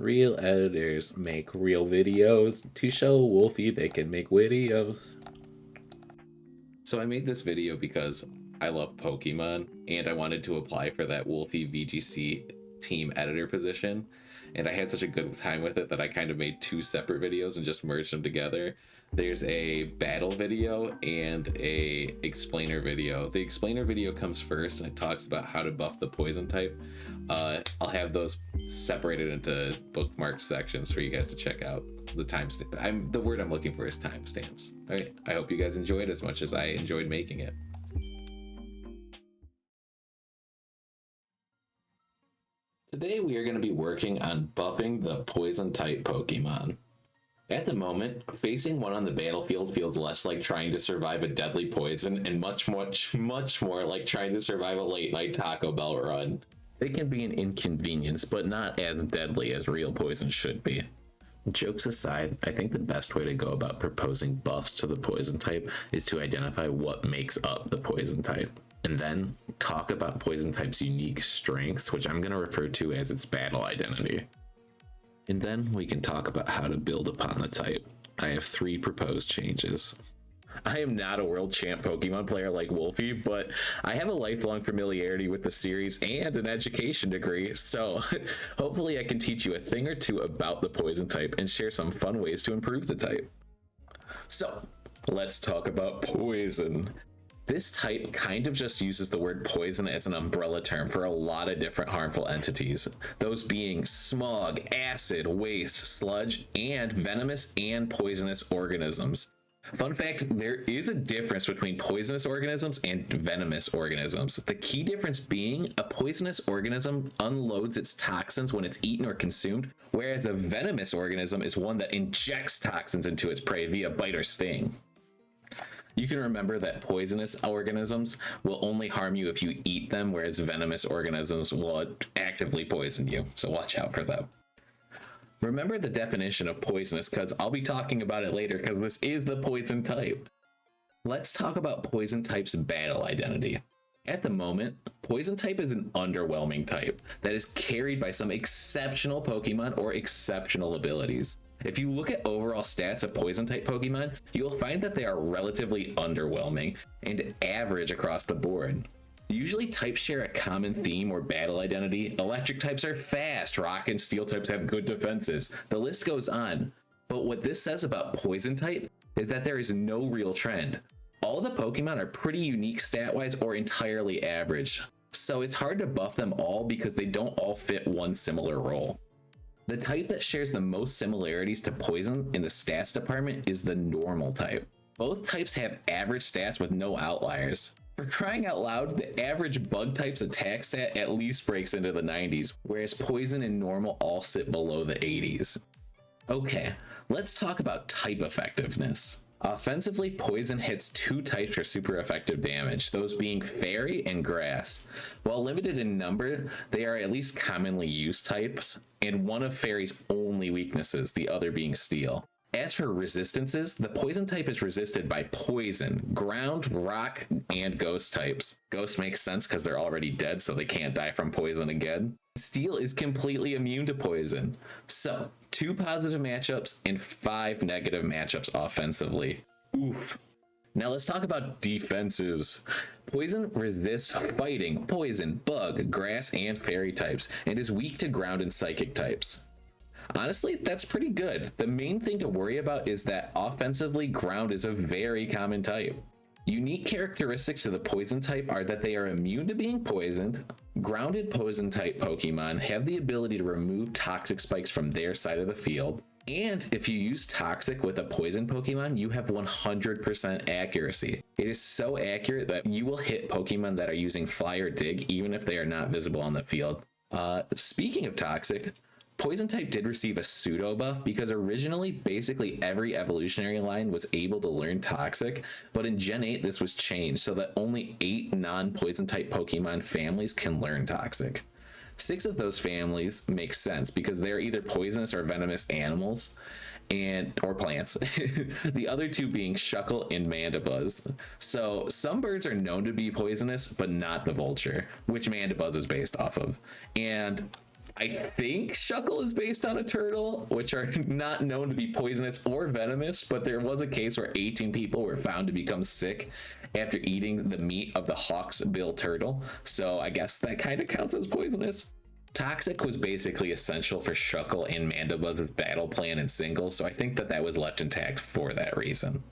Real editors make real videos to show Wolfie they can make videos. So I made this video because I love Pokemon and I wanted to apply for that Wolfe VGC team editor position. And I had such a good time with it that I kind of made two separate videos and just merged them together. There's a battle video and a explainer video. The explainer video comes first and it talks about how to buff the poison type. I'll have those separated into bookmark sections for you guys to check out. The timestamp. The word I'm looking for is timestamps. All right. I hope you guys enjoyed as much as I enjoyed making it. Today we are going to be working on buffing the poison type Pokemon. At the moment, facing one on the battlefield feels less like trying to survive a deadly poison and much more like trying to survive a late night Taco Bell run. They can be an inconvenience, but not as deadly as real poison should be. Jokes aside, I think the best way to go about proposing buffs to the poison type is to identify what makes up the poison type, and then talk about poison type's unique strengths, which I'm going to refer to as its battle identity. And then we can talk about how to build upon the type. I have 3 proposed changes. I am not a world champ Pokemon player like Wolfie, but I have a lifelong familiarity with the series and an education degree, so hopefully I can teach you a thing or two about the poison type and share some fun ways to improve the type. So, let's talk about poison. This type kind of just uses the word poison as an umbrella term for a lot of different harmful entities, those being smog, acid, waste, sludge, and venomous and poisonous organisms. Fun fact, there is a difference between poisonous organisms and venomous organisms. The key difference being a poisonous organism unloads its toxins when it's eaten or consumed, whereas a venomous organism is one that injects toxins into its prey via bite or sting. You can remember that poisonous organisms will only harm you if you eat them, whereas venomous organisms will actively poison you, so watch out for them. Remember the definition of poisonous, because I'll be talking about it later, because this is the poison type. Let's talk about poison type's battle identity. At the moment, poison type is an underwhelming type that is carried by some exceptional Pokemon or exceptional abilities. If you look at overall stats of poison type Pokemon, you'll find that they are relatively underwhelming and average across the board. Usually types share a common theme or battle identity. Electric types are fast, rock and steel types have good defenses. The list goes on. But what this says about poison type is that there is no real trend. All the Pokemon are pretty unique stat-wise or entirely average. So it's hard to buff them all because they don't all fit one similar role. The type that shares the most similarities to poison in the stats department is the normal type. Both types have average stats with no outliers. For crying out loud, the average bug type's attack stat at least breaks into the 90s, whereas poison and normal all sit below the 80s. Okay, let's talk about type effectiveness. Offensively, poison hits 2 types for super effective damage, those being fairy and grass. While limited in number, they are at least commonly used types, and one of fairy's only weaknesses, the other being steel. As for resistances, the poison type is resisted by poison, ground, rock, and ghost types. Ghost makes sense because they're already dead, so they can't die from poison again. Steel is completely immune to poison. So, 2 positive matchups and 5 negative matchups offensively. Oof. Now let's talk about defenses. Poison resists fighting, poison, bug, grass, and fairy types, and is weak to ground and psychic types. Honestly, that's pretty good. The main thing to worry about is that offensively, ground is a very common type. Unique characteristics to the poison type are that they are immune to being poisoned. Grounded poison type Pokemon have the ability to remove toxic spikes from their side of the field. And if you use toxic with a poison Pokemon, you have 100% accuracy. It is so accurate that you will hit Pokemon that are using Fly or Dig even if they are not visible on the field. Speaking of toxic, Poison type did receive a pseudo buff because originally basically every evolutionary line was able to learn Toxic, but in Gen 8 this was changed so that only 8 non-poison type Pokemon families can learn Toxic. 6 of those families make sense because they're either poisonous or venomous animals or plants. The other 2 being Shuckle and Mandibuzz. So some birds are known to be poisonous, but not the vulture, which Mandibuzz is based off of. And I think Shuckle is based on a turtle, which are not known to be poisonous or venomous, but there was a case where 18 people were found to become sick after eating the meat of the hawksbill turtle. So I guess that kind of counts as poisonous. Toxic was basically essential for Shuckle and Mandibuzz' battle plan in singles, so I think that was left intact for that reason.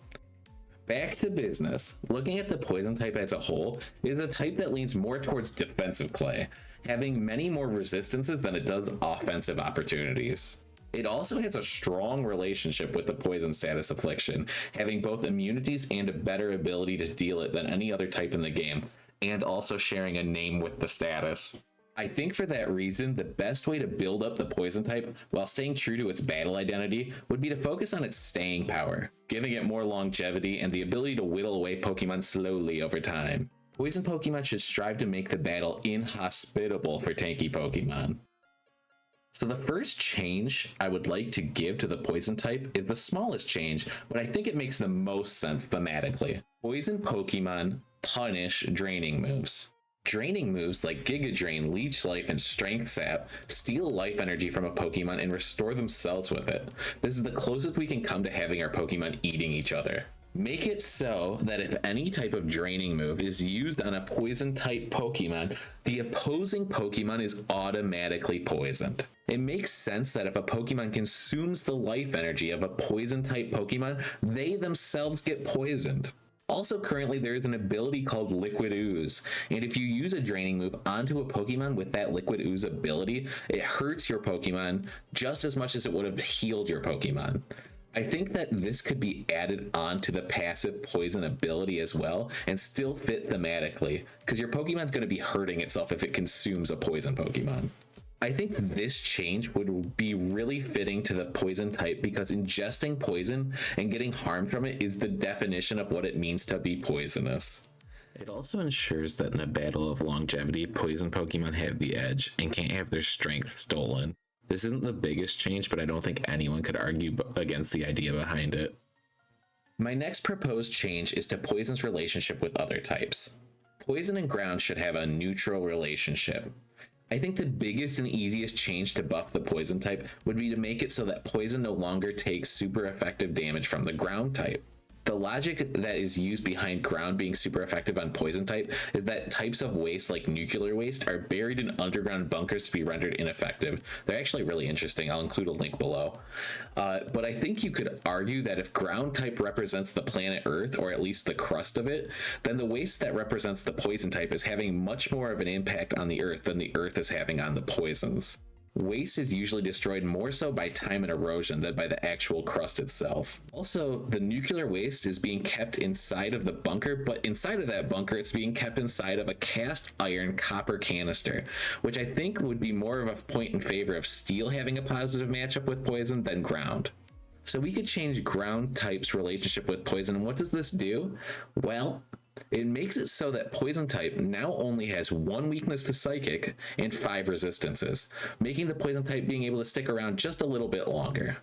Back to business. Looking at the poison type as a whole, it is a type that leans more towards defensive play, having many more resistances than it does offensive opportunities. It also has a strong relationship with the poison status affliction, having both immunities and a better ability to deal it than any other type in the game, and also sharing a name with the status. I think for that reason, the best way to build up the poison type while staying true to its battle identity would be to focus on its staying power, giving it more longevity and the ability to whittle away Pokemon slowly over time. Poison Pokemon should strive to make the battle inhospitable for tanky Pokemon. So the first change I would like to give to the poison type is the smallest change, but I think it makes the most sense thematically. Poison Pokemon punish draining moves. Draining moves like Giga Drain, Leech Life, and Strength Sap steal life energy from a Pokemon and restore themselves with it. This is the closest we can come to having our Pokemon eating each other. Make it so that if any type of draining move is used on a poison type Pokemon, the opposing Pokemon is automatically poisoned. It makes sense that if a Pokemon consumes the life energy of a poison type Pokemon, they themselves get poisoned. Also, currently there is an ability called Liquid Ooze, and if you use a draining move onto a Pokemon with that Liquid Ooze ability, it hurts your Pokemon just as much as it would have healed your Pokemon. I think that this could be added onto the passive poison ability as well and still fit thematically, because your Pokemon's going to be hurting itself if it consumes a poison Pokemon. I think this change would be really fitting to the poison type because ingesting poison and getting harmed from it is the definition of what it means to be poisonous. It also ensures that in a battle of longevity, poison Pokemon have the edge and can't have their strength stolen. This isn't the biggest change, but I don't think anyone could argue against the idea behind it. My next proposed change is to poison's relationship with other types. Poison and ground should have a neutral relationship. I think the biggest and easiest change to buff the poison type would be to make it so that poison no longer takes super effective damage from the ground type. The logic that is used behind ground being super effective on poison type is that types of waste like nuclear waste are buried in underground bunkers to be rendered ineffective. They're actually really interesting. I'll include a link below. But I think you could argue that if ground type represents the planet Earth, or at least the crust of it, then the waste that represents the poison type is having much more of an impact on the Earth than the Earth is having on the poisons. Waste is usually destroyed more so by time and erosion than by the actual crust itself. Also, the nuclear waste is being kept inside of the bunker, but inside of that bunker, it's being kept inside of a cast iron copper canister, which I think would be more of a point in favor of steel having a positive matchup with poison than ground. So we could change ground type's relationship with poison, and what does this do? Well, it makes it so that poison type now only has 1 weakness to psychic and 5 resistances, making the poison type being able to stick around just a little bit longer.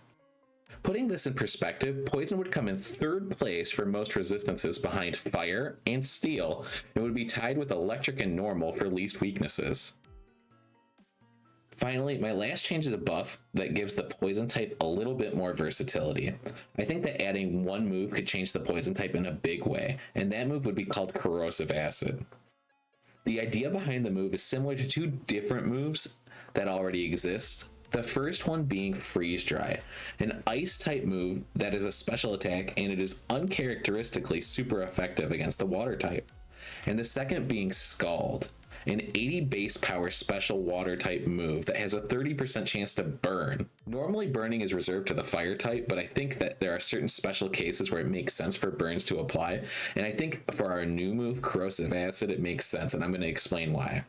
Putting this in perspective, poison would come in 3rd place for most resistances behind fire and steel, and would be tied with electric and normal for least weaknesses. Finally, my last change is a buff that gives the poison type a little bit more versatility. I think that adding 1 move could change the poison type in a big way, and that move would be called Corrosive Acid. The idea behind the move is similar to 2 different moves that already exist. The first one being Freeze Dry, an ice type move that is a special attack and it is uncharacteristically super effective against the water type. And the second being Scald, an 80 base power special water type move that has a 30% chance to burn. Normally burning is reserved to the fire type, but I think that there are certain special cases where it makes sense for burns to apply, and I think for our new move, Corrosive Acid, it makes sense, and I'm going to explain why.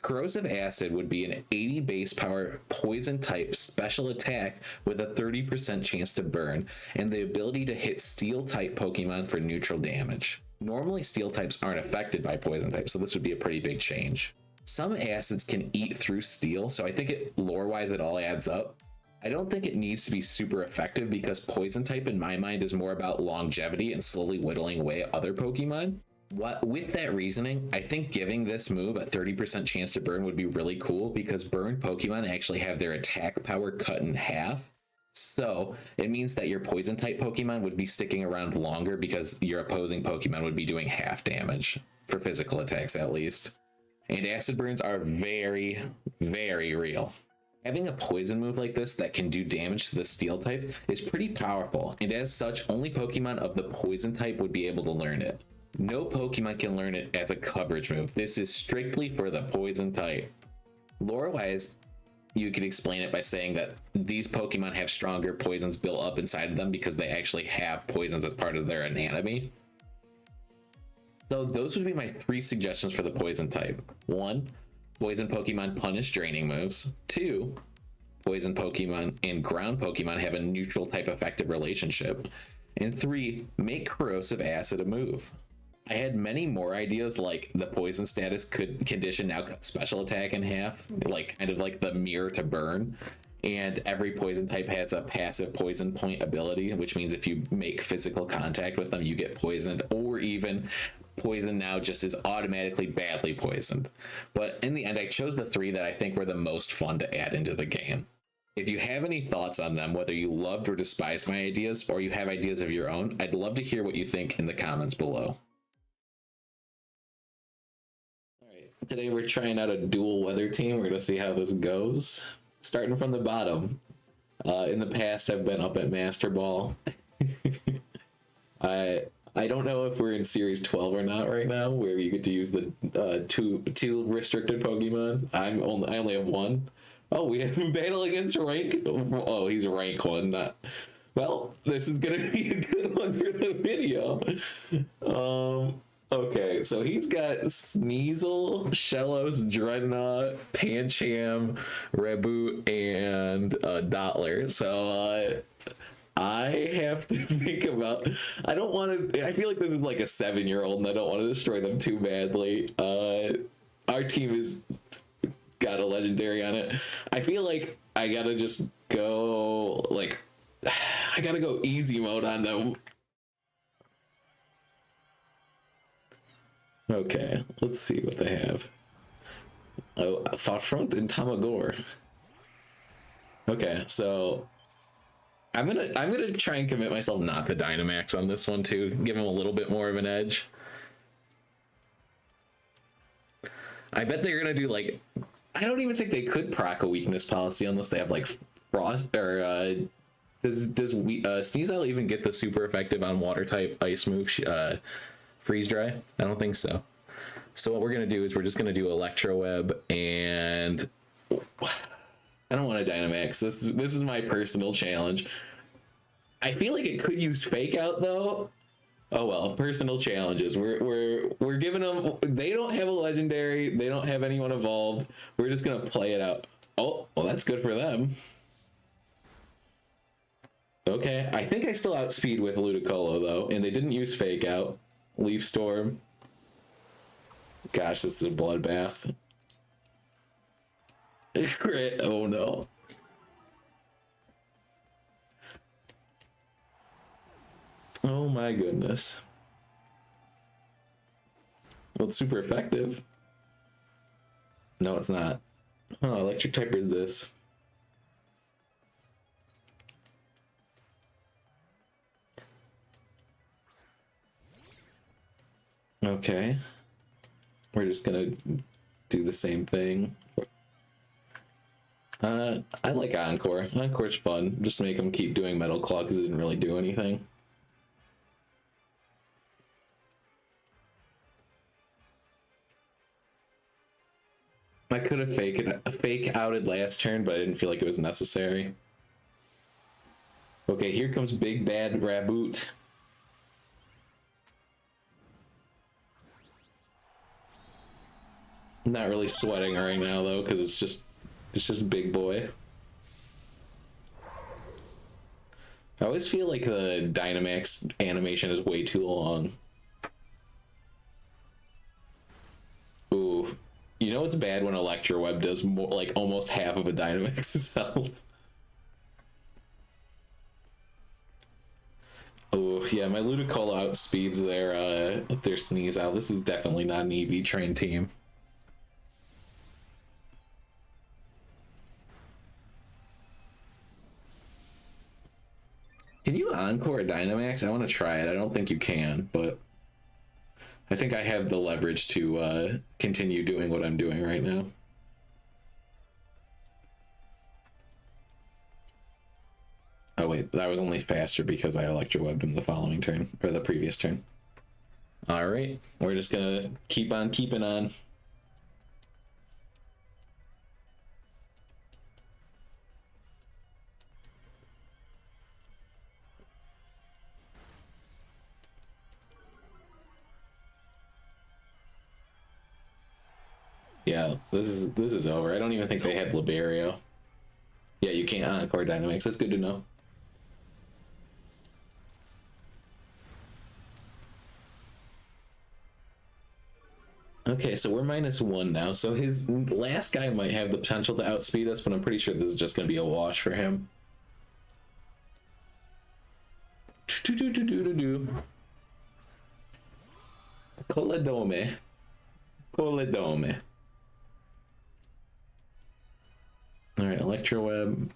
Corrosive Acid would be an 80 base power poison type special attack with a 30% chance to burn, and the ability to hit steel type Pokemon for neutral damage. Normally steel types aren't affected by poison types, so this would be a pretty big change. Some acids can eat through steel, so I think lore-wise it all adds up. I don't think it needs to be super effective because poison type in my mind is more about longevity and slowly whittling away at other Pokemon. What with that reasoning, I think giving this move a 30% chance to burn would be really cool because burned Pokemon actually have their attack power cut in half. So it means that your poison type Pokemon would be sticking around longer because your opposing Pokemon would be doing half damage for physical attacks at least. And acid burns are very, very real. Having a poison move like this that can do damage to the steel type is pretty powerful, and as such, only Pokemon of the poison type would be able to learn it. No Pokemon can learn it as a coverage move. This is strictly for the poison type. Lore-wise, you could explain it by saying that these Pokemon have stronger poisons built up inside of them because they actually have poisons as part of their anatomy. So those would be my 3 suggestions for the poison type. 1, poison Pokemon punish draining moves. 2, poison Pokemon and ground Pokemon have a neutral type effective relationship. And 3, make corrosive acid a move. I had many more ideas, like the poison status condition now cuts special attack in half, like kind of like the mirror to burn. And every poison type has a passive poison point ability, which means if you make physical contact with them, you get poisoned, or even poison now just is automatically badly poisoned. But in the end, I chose the 3 that I think were the most fun to add into the game. If you have any thoughts on them, whether you loved or despised my ideas, or you have ideas of your own, I'd love to hear what you think in the comments below. Today we're trying out a dual weather team. We're gonna see how this goes. Starting from the bottom. In the past, I've been up at Master Ball. I don't know if we're in Series 12 or not right now, where you get to use the two restricted Pokemon. I only have 1. Oh, we have a battle against rank. Oh, he's a rank 1. Not. Well, this is gonna be a good one for the video. Okay, so he's got Sneasel, Shellos, Dreadnought, Pancham, Reboot, and Dottler. So I have to think about. I don't want to. I feel like this is like a 7-year-old, and I don't want to destroy them too badly. Our team has got a legendary on it. I feel like I gotta just go like. I gotta go easy mode on them. Okay, let's see what they have. Oh, Thought Front and Tamagor. Okay, so I'm gonna try and commit myself not to Dynamax on this one too. Give him a little bit more of an edge. I bet they're gonna do like. I don't even think they could proc a weakness policy unless they have like Frost or does Sneasel even get the super effective on water type ice move? Freeze dry? I don't think so. So what we're gonna do is we're just gonna do Electro Web, and I don't want to Dynamax. This is my personal challenge. I feel like it could use Fake Out though. Oh well, personal challenges. We're giving them. They don't have a legendary. They don't have anyone evolved. We're just gonna play it out. Oh well, that's good for them. Okay, I think I still outspeed with Ludicolo though, and they didn't use Fake Out. Leaf Storm. Gosh, this is a bloodbath. Oh no. Oh my goodness. Well, it's super effective. No, it's not. Oh, electric type is this. Okay. We're just gonna do the same thing. I like Encore. Encore's fun. Just make them keep doing Metal Claw because it didn't really do anything. I could have fake outed last turn, but I didn't feel like it was necessary. Okay, here comes Big Bad Raboot. I'm not really sweating right now though, because it's just Big Boy. I always feel like the Dynamax animation is way too long. Ooh. You know it's bad when Electro Web does more, like almost half of a Dynamax's health. Oh yeah, my Ludicolo outspeeds their Sneeze out. This is definitely not an EV train team. Can you Encore a Dynamax? I want to try it. I don't think you can, but I think I have the leverage to continue doing what I'm doing right now. Oh wait, that was only faster because I Electrowebbed him the following turn, or the previous turn. All right, we're just gonna keep on keeping on. Yeah, this is over. I don't even think they had Liberio. Yeah, you can't Encore Dynamax. That's good to know. Okay, so we're -1 now. So his last guy might have the potential to outspeed us, but I'm pretty sure this is just going to be a wash for him. Coledome. Coledome. All right, Electroweb.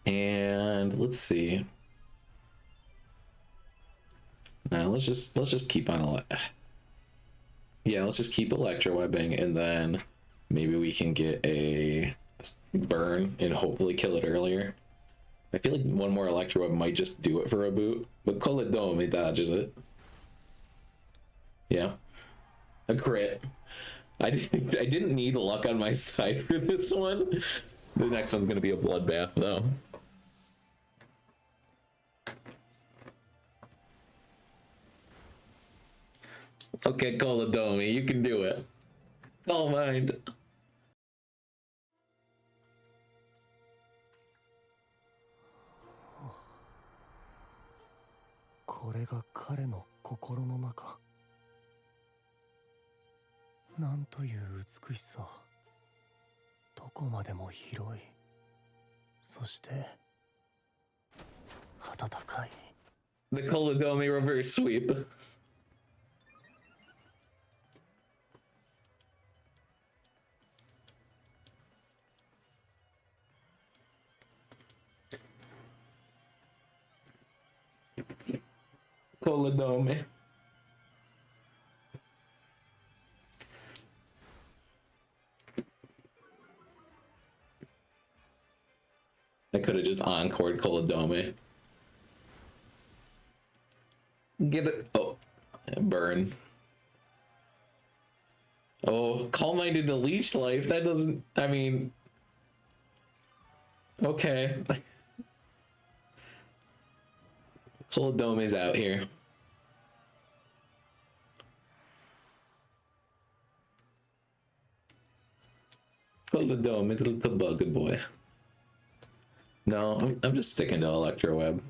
And let's see. Now let's just keep on yeah, let's just keep Electrowebbing, and then maybe we can get a burn and hopefully kill it earlier. I feel like one more Electroweb might just do it for a boot, but Coledome dodges it. Yeah, a crit. I didn't need luck on my side for this one. The next one's gonna be a bloodbath though. Okay, Coledome, you can do it. Calm mind. これが彼の心の中。なんという美しさ。どこまでも広い。そして温かい。The Coledome reverse sweep. Coledome. I could have just encored Coledome. Get it. Oh, burn. Oh, Calm Minded to Leash Life. That doesn't. I mean. Okay. Colodome's out here. Colodome, little bugger boy. No, I'm just sticking to Electroweb.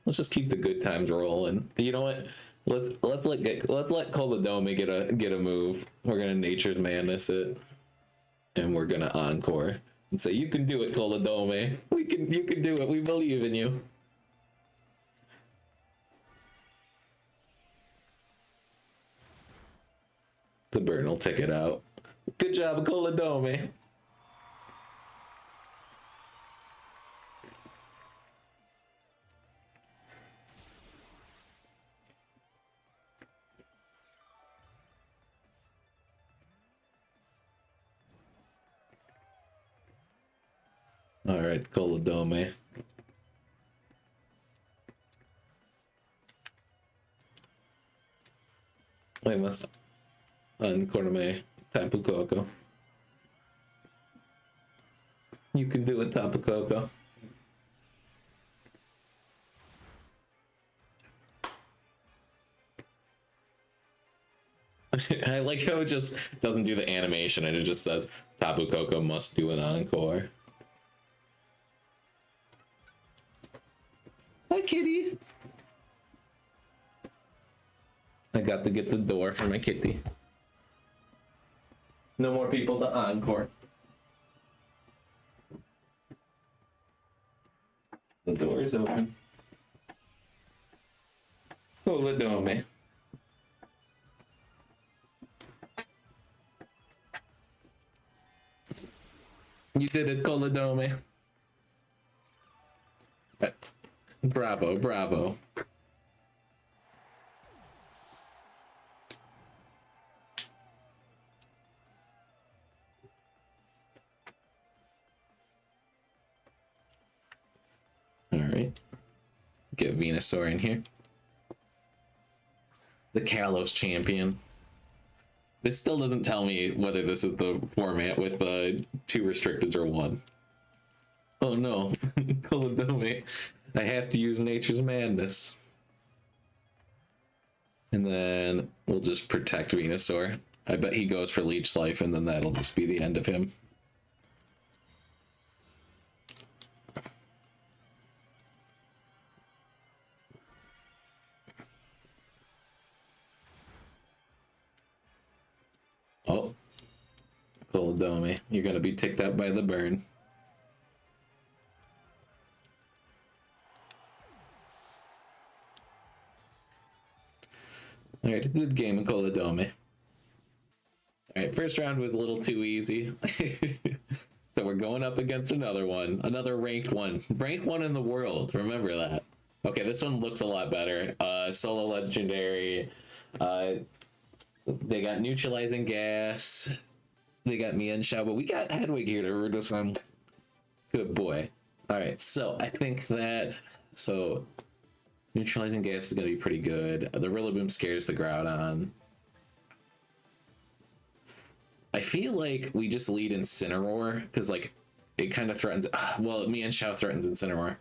Let's just keep the good times rolling. You know what? Let's let Coledome get a move. We're gonna Nature's Madness it, and we're gonna Encore and say, "You can do it, Coledome. You can do it. We believe in you." The burn will take it out. Good job, Coledome. All right, Coledome. I must uncorname Tapu Koko. You can do it, Tapu Koko. I like how it just doesn't do the animation and it just says Tapu Koko must do an encore. Hi, kitty. I got to get the door for my kitty. No more people to encore. The door is open. Coladome. You did it, Coladome. Bravo, bravo. All right. Get Venusaur in here. The Kalos champion. This still doesn't tell me whether this is the format with 2 restricteds or 1. Oh no, Coladome. I have to use Nature's Madness. And then we'll just protect Venusaur. I bet he goes for Leech Life, and then that'll just be the end of him. Oh, Coladome, you're gonna be ticked up by the burn. All right, good game of Coladome. All right, first round was a little too easy. So we're going up against another one, another ranked one in the world. Remember that. Okay, this one looks a lot better. Solo legendary. They got neutralizing gas. They got Mienshao, but we got Hedwig here to root us on. Good boy. All right, so I think that neutralizing gas is going to be pretty good. The Rillaboom scares the Groudon. I feel like we just lead Incineroar because like it kind of threatens. Well, Mienshao threatens Incineroar.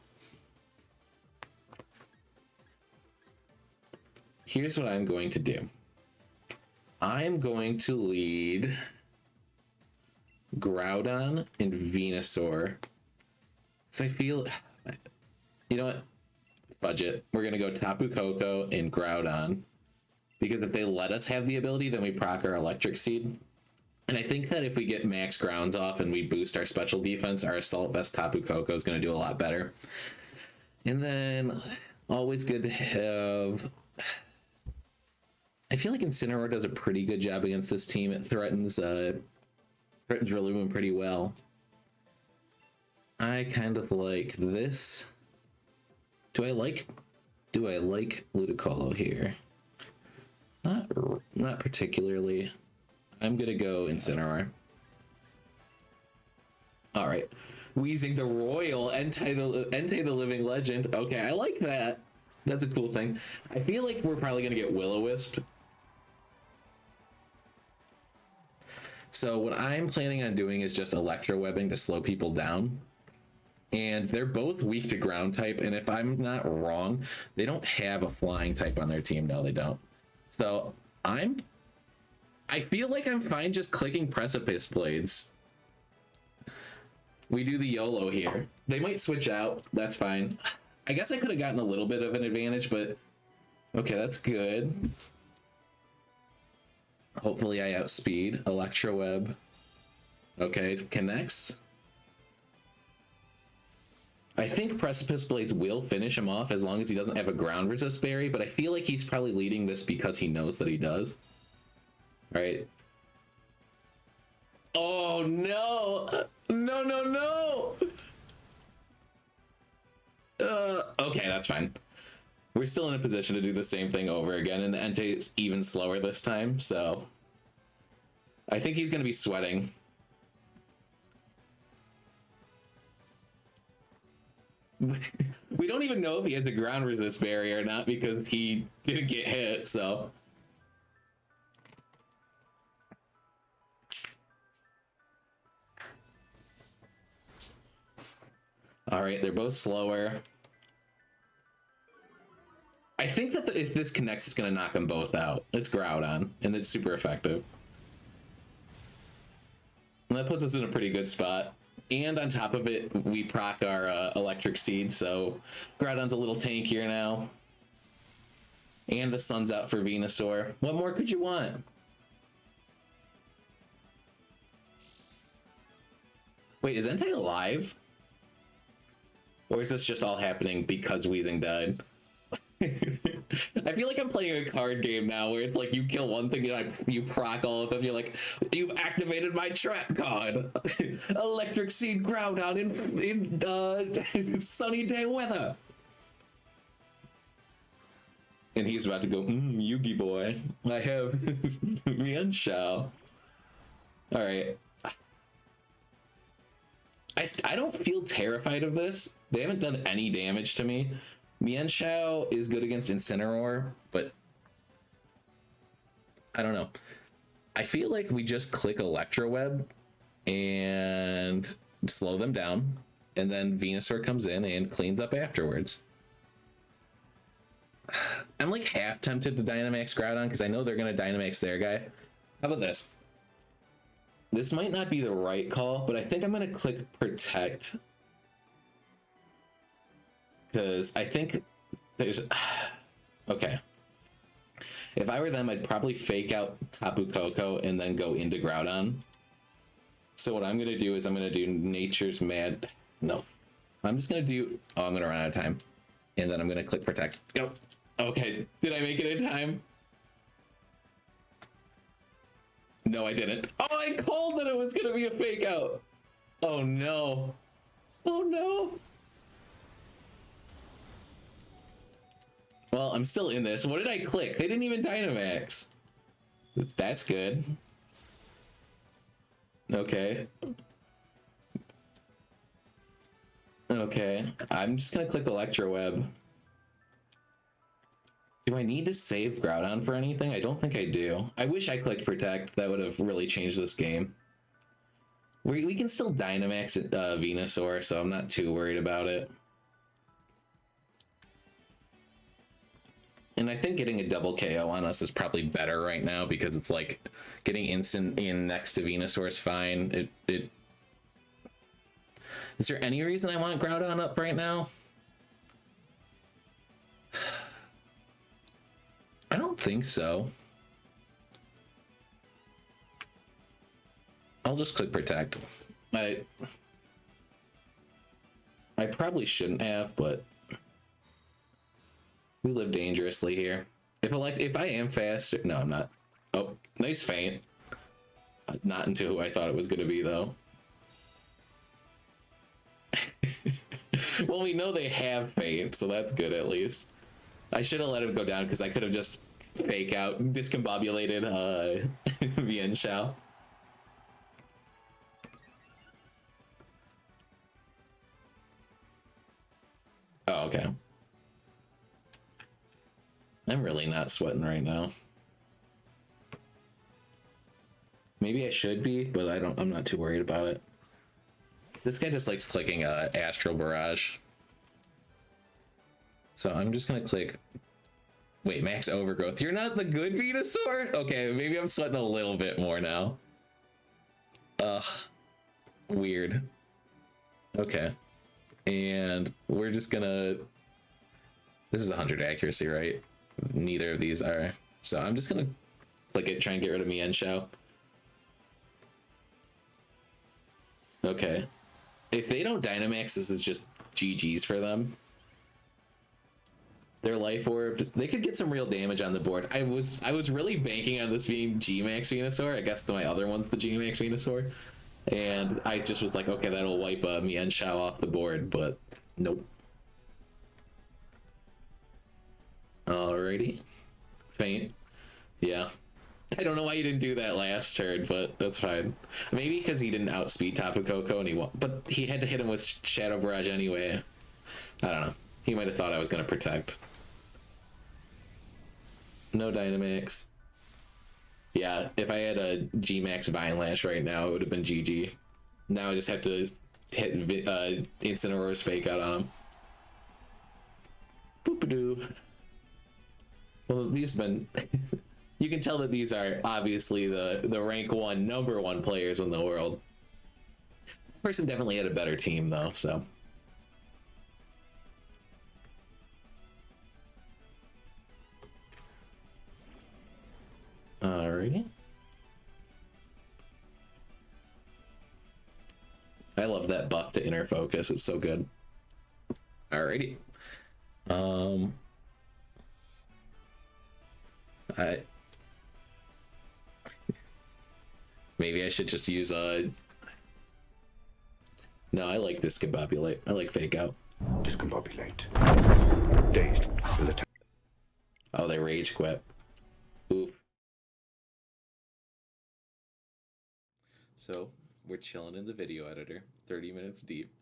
Here's what I'm going to do. I'm going to lead Groudon and Venusaur. So I feel, you know what? Budget. We're gonna go Tapu Koko and Groudon because if they let us have the ability, then we proc our Electric Seed. And I think that if we get max grounds off and we boost our special defense, our Assault Vest Tapu Koko is gonna do a lot better. And then always good to have. I feel like Incineroar does a pretty good job against this team. It threatens Rillaboom pretty well. I kind of like this. Do I like Ludicolo here? Not particularly. I'm gonna go Incineroar. All right, Weezing the Royal, Entei the Living Legend. Okay, I like that. That's a cool thing. I feel like we're probably gonna get Will-O-Wisp. So what I'm planning on doing is just Electro Webbing to slow people down. And they're both weak to ground type, and if I'm not wrong, they don't have a flying type on their team. No, they don't. So I feel like I'm fine just clicking Precipice Blades. We do the YOLO here. They might switch out. That's fine. I guess I could have gotten a little bit of an advantage, but okay, that's good. Hopefully I outspeed. Electro Web. Okay, connects. I think Precipice Blades will finish him off as long as he doesn't have a ground resist berry, but I feel like he's probably leading this because he knows that he does. All right. Oh no! No, no, no! Okay, that's fine. We're still in a position to do the same thing over again, and the Entei is even slower this time, so I think he's going to be sweating. We don't even know if he has a ground resist barrier or not because he didn't get hit, so. All right, they're both slower. I think that if this connects, it's going to knock them both out. It's Groudon, and it's super effective. And that puts us in a pretty good spot. And on top of it, we proc our Electric Seed, so Groudon's a little tankier now. And the sun's out for Venusaur. What more could you want? Wait, is Entei alive? Or is this just all happening because Weezing died? I feel like I'm playing a card game now where it's like you kill one thing and you proc all of them. You're like, you've activated my trap card. Electric Seed Groudon in sunny day weather. And he's about to go, Yugi boy. I have Mienshao. All right. I don't feel terrified of this. They haven't done any damage to me. Mienshao is good against Incineroar, but I don't know. I feel like we just click Electro Web and slow them down, and then Venusaur comes in and cleans up afterwards. I'm like half tempted to Dynamax Groudon because I know they're going to Dynamax their guy. How about this? This might not be the right call, but I think I'm going to click Protect. Because I think there's... Okay. If I were them, I'd probably fake out Tapu Koko and then go into Groudon. So what I'm going to do is I'm going to do Nature's Mad... No. I'm just going to do... Oh, I'm going to run out of time. And then I'm going to click Protect. Go. Okay. Did I make it in time? No, I didn't. Oh, I called that it was going to be a fake out. Oh, no. Oh, no. Well, I'm still in this. What did I click? They didn't even Dynamax. That's good. Okay. Okay. I'm just going to click Electroweb. Do I need to save Groudon for anything? I don't think I do. I wish I clicked Protect. That would have really changed this game. We can still Dynamax Venusaur, so I'm not too worried about it. And I think getting a double KO on us is probably better right now because it's like getting instant in next to Venusaur is fine. Is there any reason I want Groudon up right now? I don't think so. I'll just click Protect. I probably shouldn't have, but we live dangerously here. If I am fast, no, I'm not. Oh, nice feint. Not into who I thought it was going to be, though. Well, we know they have feint, so that's good at least. I should have let him go down because I could have just fake out discombobulated Mienshao. Oh, okay. I'm really not sweating right now. Maybe I should be, but I'm not too worried about it. This guy just likes clicking Astral Barrage. So I'm just gonna click. Wait, Max Overgrowth. You're not the good Venusaur? Okay, maybe I'm sweating a little bit more now. Ugh. Weird. Okay. And we're just gonna... This is 100 accuracy, right? Neither of these are. So I'm just gonna click it, try and get rid of Mienshao. Okay. If they don't Dynamax, this is just GG's for them. They're Life Orbed. They could get some real damage on the board. I was really banking on this being G-Max Venusaur. I guess my other one's the G-Max Venusaur. And I just was like, okay, that'll wipe Mienshao off the board, but nope. Alrighty. Feint. Yeah. I don't know why you didn't do that last turn, but that's fine. Maybe because he didn't outspeed Tapu Koko and he won. But he had to hit him with Shadow Barrage anyway. I don't know. He might have thought I was going to Protect. No Dynamax. Yeah, if I had a G-Max Vine Lash right now, it would have been GG. Now I just have to hit Incineroar's fake out on him. Boop-a-doo. Well, these have been... You can tell that these are obviously the rank 1, number 1 players in the world. Person definitely had a better team, though, so... Alrighty. I love that buff to inner focus. It's so good. Alrighty. I maybe I should just use no, I like discombobulate. I like fake out. Discombobulate. Dazed will attack. Oh, they rage quit. Oof. So we're chilling in the video editor, 30 minutes deep.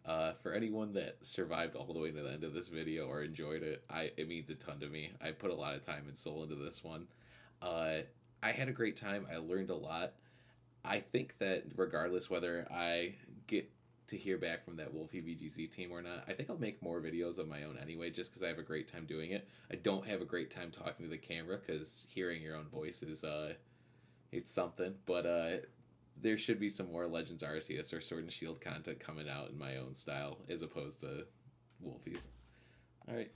For anyone that survived all the way to the end of this video or enjoyed it, it means a ton to me. I put a lot of time and soul into this one. I had a great time. I learned a lot. I think that regardless whether I get to hear back from that Wolfe VGC team or not, I think I'll make more videos of my own anyway, just because I have a great time doing it. I don't have a great time talking to the camera because hearing your own voice is it's something. But there should be some more Legends Arceus or Sword and Shield content coming out in my own style as opposed to Wolfie's. All right.